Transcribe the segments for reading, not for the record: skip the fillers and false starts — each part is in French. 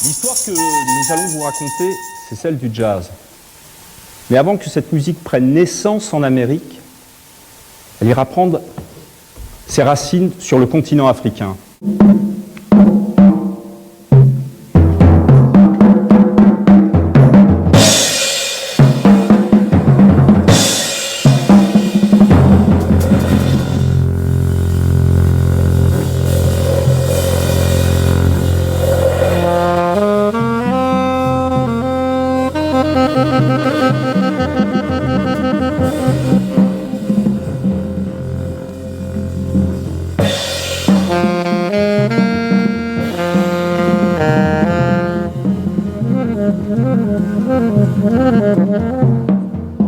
L'histoire que nous allons vous raconter, c'est celle du jazz. Mais avant que cette musique prenne naissance en Amérique, elle ira prendre ses racines sur le continent africain.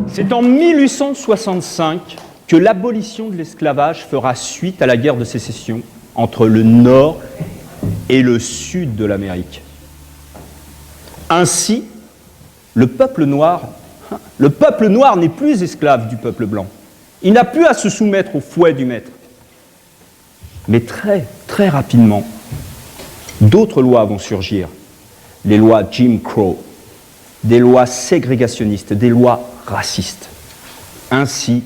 C'est en 1865 que l'abolition de l'esclavage fera suite à la guerre de sécession entre le nord et le sud de l'Amérique. Ainsi, le peuple noir n'est plus esclave du peuple blanc. Il n'a plus à se soumettre au fouet du maître. Mais très, très rapidement, d'autres lois vont surgir. Les lois Jim Crow, des lois ségrégationnistes, des lois racistes. Ainsi,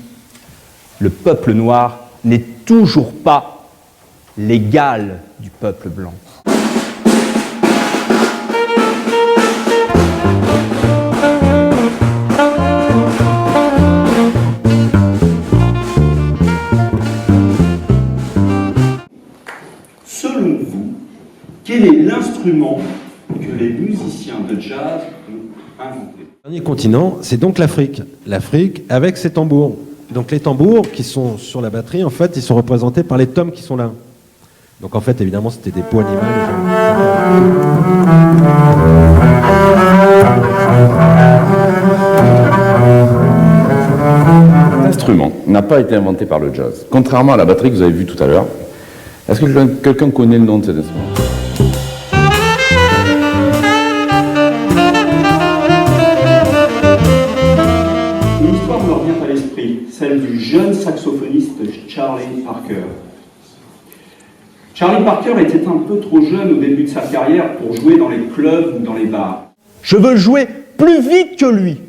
le peuple noir n'est toujours pas l'égal du peuple blanc. Selon vous, quel est l'instrument que les musiciens de jazz ont inventé? Le dernier continent, c'est donc l'Afrique. L'Afrique avec ses tambours. Donc les tambours qui sont sur la batterie, en fait, ils sont représentés par les tomes qui sont là. Donc en fait, évidemment, c'était des peaux animales. L'instrument n'a pas été inventé par le jazz. Contrairement à la batterie que vous avez vue tout à l'heure, est-ce que quelqu'un connaît le nom de cet instrument ? Une histoire me revient à l'esprit, celle du jeune saxophoniste Charlie Parker. Charlie Parker était un peu trop jeune au début de sa carrière pour jouer dans les clubs ou dans les bars. Je veux jouer plus vite que lui.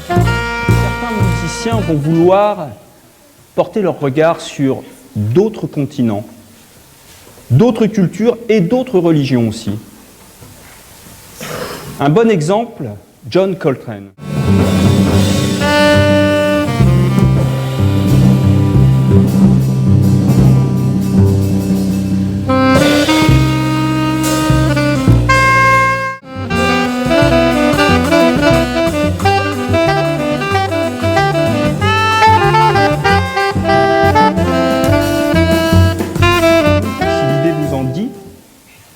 Certains musiciens vont vouloir porter leur regard sur d'autres continents, d'autres cultures et d'autres religions aussi. Un bon exemple, John Coltrane.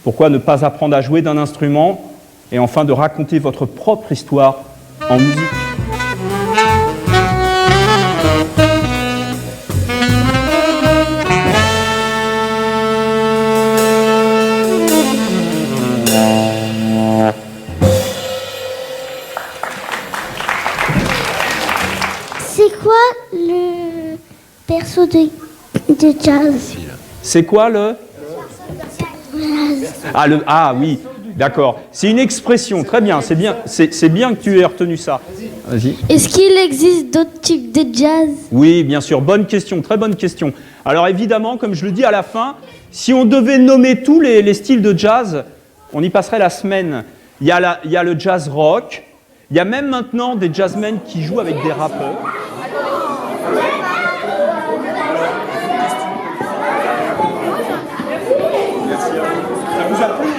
Pourquoi ne pas apprendre à jouer d'un instrument et enfin de raconter votre propre histoire en musique? C'est quoi le perso de jazz? C'est quoi le... Ah oui, d'accord. C'est une expression, très bien, c'est bien que tu aies retenu ça. Vas-y. Est-ce qu'il existe d'autres types de jazz? Oui, bien sûr, bonne question, très bonne question. Alors évidemment, comme je le dis à la fin, si on devait nommer tous les styles de jazz, on y passerait la semaine. Il y a le jazz rock, il y a même maintenant des jazzmen qui jouent avec des rappeurs. Ça vous a plu ?